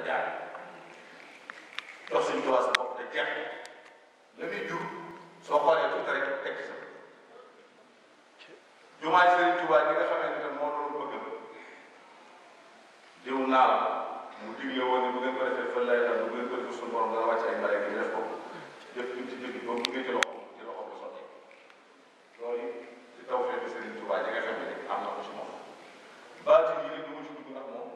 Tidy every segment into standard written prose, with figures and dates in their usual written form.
la jaar jox Sëñ Tuubaa sa bopp te jeex la muy jur soo xoolee tuuti rek teg sa jumaay Sëriñ Tuubaa gi nga xamante ne moo doon bëgg diw naal mu digle woon ne bu ngeen ko defee fa lay dal bu ngeen ko defee suñu borom dana wàcc ay mbare gi def ko jëf ci jëf ba mu ngi ci loxo la sotti loolu ci tawfeex Sëriñ Tuubaa ji nga xam ne am na ko ci moom baati yi rek du ma ci dugg ndax moom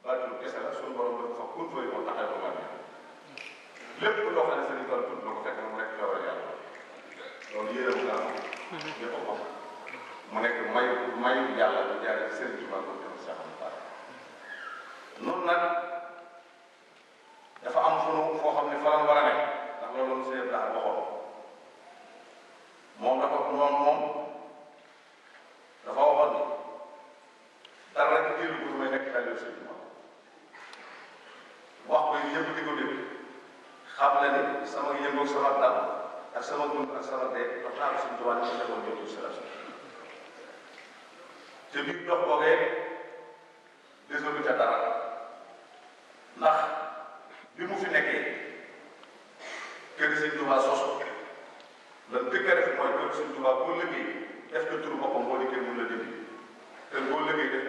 baati kese la suñu borom dafa sax kun fooy moo taxal ko man lépp loo xam ne Sëriñ Tuubaa tudd na ko fekk na mu nekk feebar yàlla loolu yéeram nga am ñëpp a bokk mu nekk mayu yàlla lu jaaree ci Sëriñ Tuubaa ko jëm Cheikh Amadou noonu nag dafa am foo xam ne fa la war a nekk ndax loolu la monsieur Ibrahima waxoon moom dafa waxoon ni dara rek jëlu ko may nekk tàllu Sëriñ Tuubaa wax ko yëpp di ko dégg xam na ni sama yëngu ak sama dal ak sama dund ak sama dee dox naa ko Sëriñ Tuubaa ni ma defoon jëndu si la te biir dox boogee désolé ca dara ndax bi mu fi nekkee kër Sëriñ Tuubaa sosu lan dëgg a def mooy kër Sëriñ Tuubaa boo liggéey def ko turu boppam boo liggéey mun la dindi te boo liggéey def